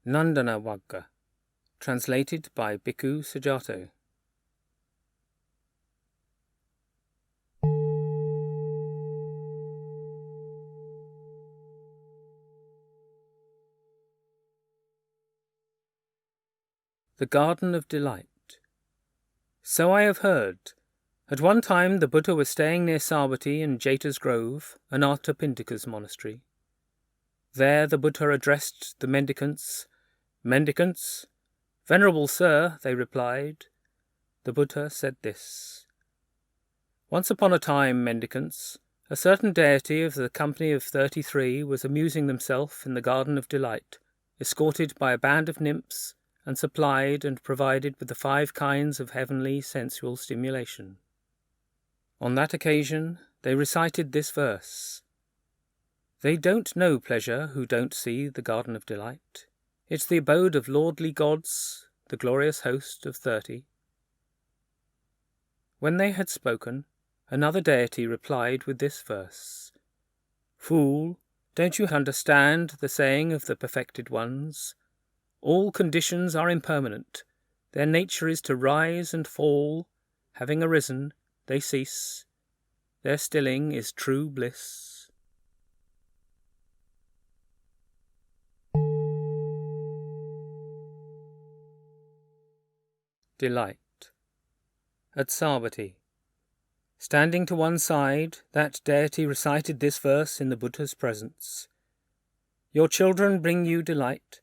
Nandana Vagga, translated by Bhikkhu Sujato. The Garden of Delight. So I have heard. At one time the Buddha was staying near Savatthi in Jeta's Grove, Anathapindika's monastery. There the Buddha addressed the mendicants. "Mendicants, Venerable Sir," they replied. The Buddha said this: "Once upon a time, mendicants, a certain deity of the company of 33 was amusing themselves in the Garden of Delight, escorted by a band of nymphs, and supplied and provided with the 5 kinds of heavenly sensual stimulation. On that occasion they recited this verse: They don't know pleasure who don't see the Garden of Delight. It's the abode of lordly gods, the glorious host of 30. When they had spoken, another deity replied with this verse: Fool, don't you understand the saying of the perfected ones? All conditions are impermanent. Their nature is to rise and fall. Having arisen, they cease. Their stilling is true bliss. Delight. At Savatthi, standing to one side, that deity recited this verse in the Buddha's presence: Your children bring you delight.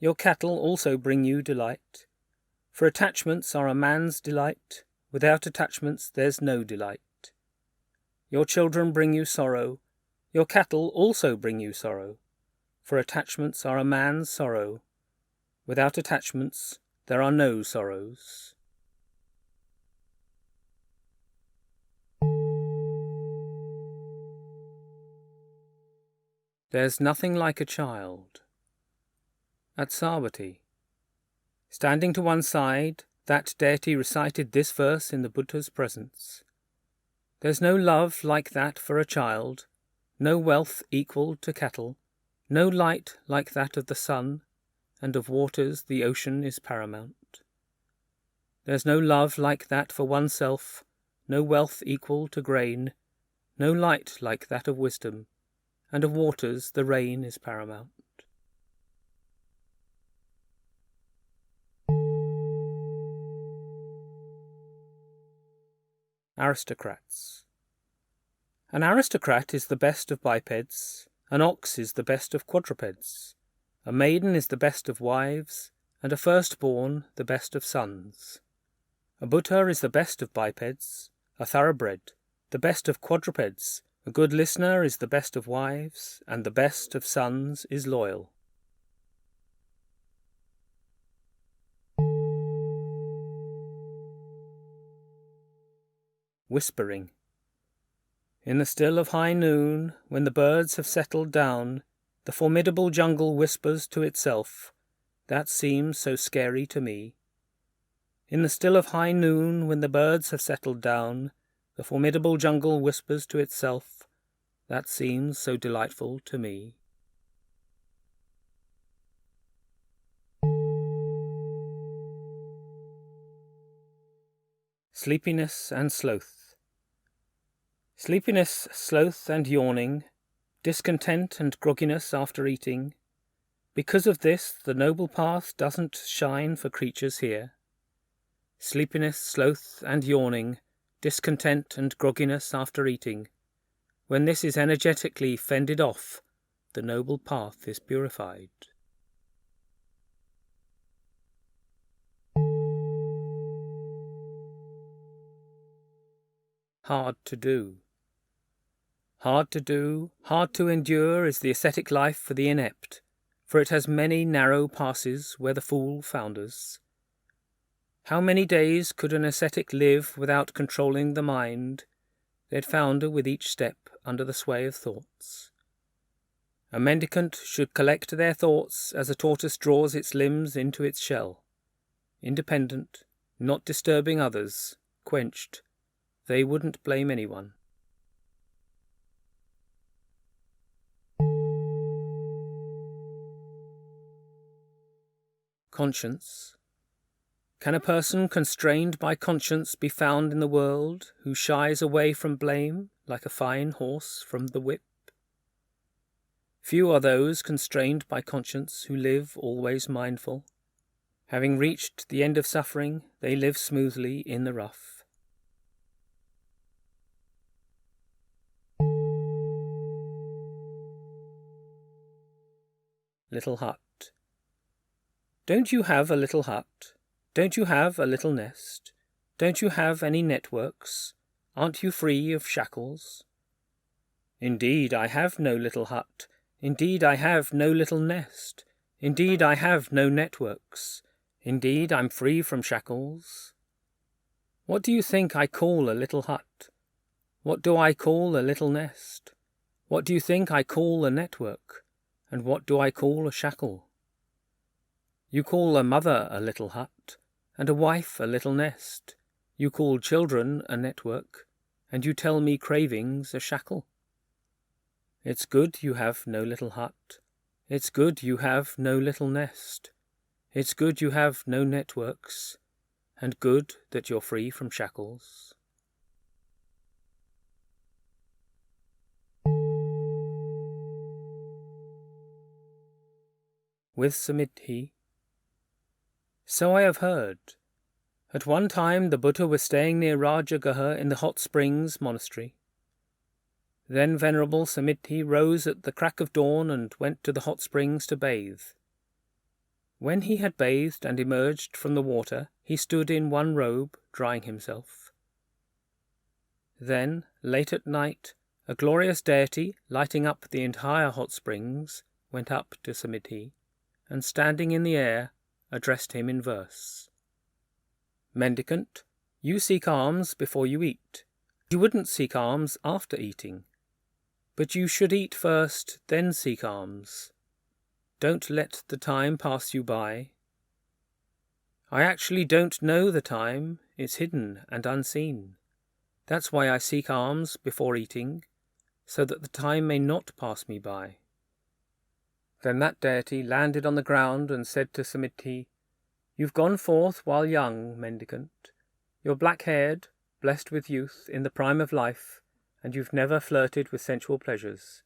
Your cattle also bring you delight. For attachments are a man's delight. Without attachments there's no delight. Your children bring you sorrow. Your cattle also bring you sorrow. For attachments are a man's sorrow. Without attachments there are no sorrows. There's nothing like a child. At Savatthi, standing to one side, that deity recited this verse in the Buddha's presence: There's no love like that for a child, no wealth equal to cattle, no light like that of the sun, and of waters the ocean is paramount. There's no love like that for oneself, no wealth equal to grain, no light like that of wisdom, and of waters the rain is paramount. Aristocrats. An aristocrat is the best of bipeds, an ox is the best of quadrupeds, a maiden is the best of wives, and a firstborn the best of sons. A Buddha is the best of bipeds, a thoroughbred, the best of quadrupeds, a good listener is the best of wives, and the best of sons is loyal. Whispering. In the still of high noon, when the birds have settled down, the formidable jungle whispers to itself, that seems so scary to me. In the still of high noon, when the birds have settled down, the formidable jungle whispers to itself, that seems so delightful to me. Sleepiness and sloth. Sleepiness, sloth and yawning, discontent and grogginess after eating. Because of this, the noble path doesn't shine for creatures here. Sleepiness, sloth and yawning, discontent and grogginess after eating. When this is energetically fended off, the noble path is purified. Hard to do. Hard to do, hard to endure is the ascetic life for the inept, for it has many narrow passes where the fool founders. How many days could an ascetic live without controlling the mind? They'd founder with each step under the sway of thoughts. A mendicant should collect their thoughts as a tortoise draws its limbs into its shell. Independent, not disturbing others, quenched, they wouldn't blame anyone. Conscience. Can a person constrained by conscience be found in the world, who shies away from blame like a fine horse from the whip? Few are those constrained by conscience who live always mindful. Having reached the end of suffering, they live smoothly in the rough. Little hut. Don't you have a little hut? Don't you have a little nest? Don't you have any networks? Aren't you free of shackles? Indeed, I have no little hut. Indeed, I have no little nest. Indeed, I have no networks. Indeed, I'm free from shackles. What do you think I call a little hut? What do I call a little nest? What do you think I call a network? And what do I call a shackle? You call a mother a little hut, and a wife a little nest. You call children a network, and you tell me cravings a shackle. It's good you have no little hut. It's good you have no little nest. It's good you have no networks, and good that you're free from shackles. With Samidhi. So I have heard. At one time the Buddha was staying near Rajagaha in the hot springs monastery. Then Venerable Samidhi rose at the crack of dawn and went to the hot springs to bathe. When he had bathed and emerged from the water, he stood in one robe, drying himself. Then, late at night, a glorious deity, lighting up the entire hot springs, went up to Samidhi, and standing in the air, addressed him in verse. Mendicant, you seek alms before you eat. You wouldn't seek alms after eating. But you should eat first, then seek alms. Don't let the time pass you by. I actually don't know the time, it's hidden and unseen. That's why I seek alms before eating, so that the time may not pass me by. Then that deity landed on the ground and said to Samidhi, You've gone forth while young, mendicant. You're black-haired, blessed with youth, in the prime of life, and you've never flirted with sensual pleasures.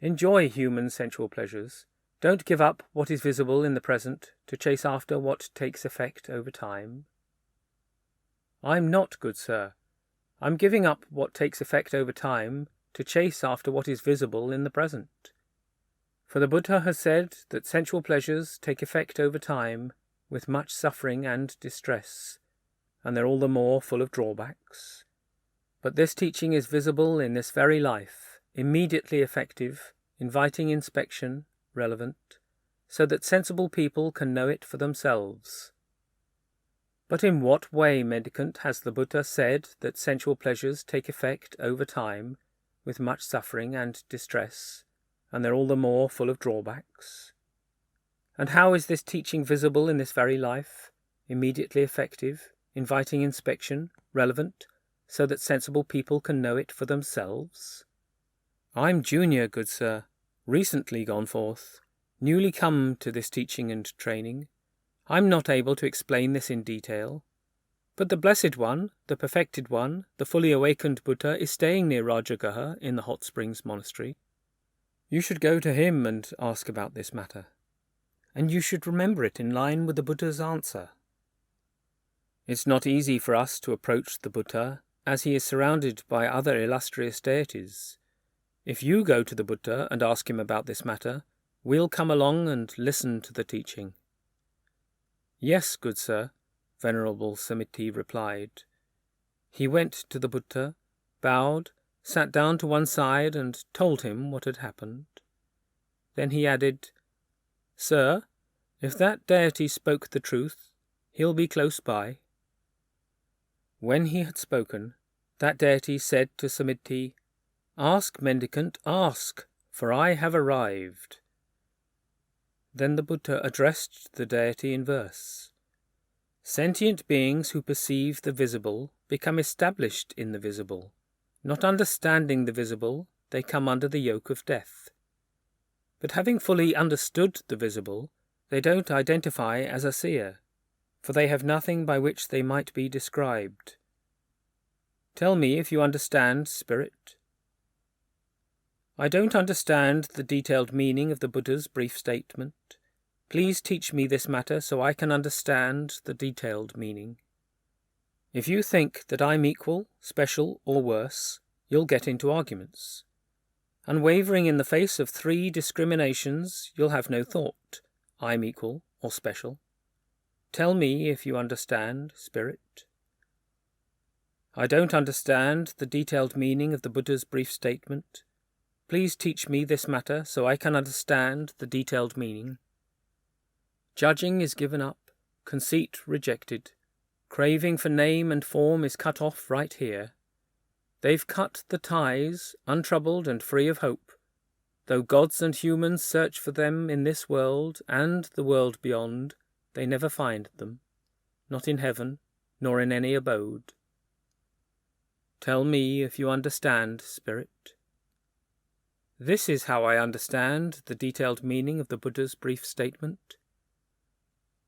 Enjoy human sensual pleasures. Don't give up what is visible in the present to chase after what takes effect over time. I'm not, good sir. I'm giving up what takes effect over time to chase after what is visible in the present. For the Buddha has said that sensual pleasures take effect over time with much suffering and distress, and they're all the more full of drawbacks. But this teaching is visible in this very life, immediately effective, inviting inspection, relevant, so that sensible people can know it for themselves. But in what way, mendicant, has the Buddha said that sensual pleasures take effect over time, with much suffering and distress, and they're all the more full of drawbacks? And how is this teaching visible in this very life, immediately effective, inviting inspection, relevant, so that sensible people can know it for themselves? I'm junior, good sir, recently gone forth, newly come to this teaching and training. I'm not able to explain this in detail. But the Blessed One, the Perfected One, the fully awakened Buddha is staying near Rajagaha in the hot springs monastery. You should go to him and ask about this matter. And you should remember it in line with the Buddha's answer. It's not easy for us to approach the Buddha, as he is surrounded by other illustrious deities. If you go to the Buddha and ask him about this matter, we'll come along and listen to the teaching. Yes, good sir, Venerable Samidhi replied. He went to the Buddha, bowed, sat down to one side and told him what had happened. Then he added, Sir, if that deity spoke the truth, he'll be close by. When he had spoken, that deity said to Samidhi, Ask, mendicant, ask, for I have arrived. Then the Buddha addressed the deity in verse. Sentient beings who perceive the visible become established in the visible. Not understanding the visible, they come under the yoke of death. But having fully understood the visible, They don't identify as a seer, for they have nothing by which they might be described. Tell me if you understand, Spirit. I don't understand the detailed meaning of the Buddha's brief statement. Please teach me this matter so I can understand the detailed meaning. If you think that I'm equal, special, or worse, you'll get into arguments. Unwavering in the face of 3 discriminations, you'll have no thought, I'm equal or special. Tell me if you understand, Spirit. I don't understand the detailed meaning of the Buddha's brief statement. Please teach me this matter so I can understand the detailed meaning. Judging is given up, conceit rejected. Craving for name and form is cut off right here. They've cut the ties, untroubled and free of hope. Though gods and humans search for them in this world and the world beyond, they never find them, not in heaven, nor in any abode. Tell me if you understand, Spirit. This is how I understand the detailed meaning of the Buddha's brief statement.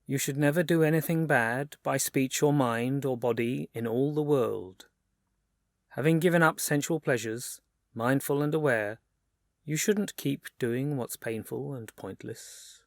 You should never do anything bad by speech or mind or body in all the world. Having given up sensual pleasures, mindful and aware, you shouldn't keep doing what's painful and pointless.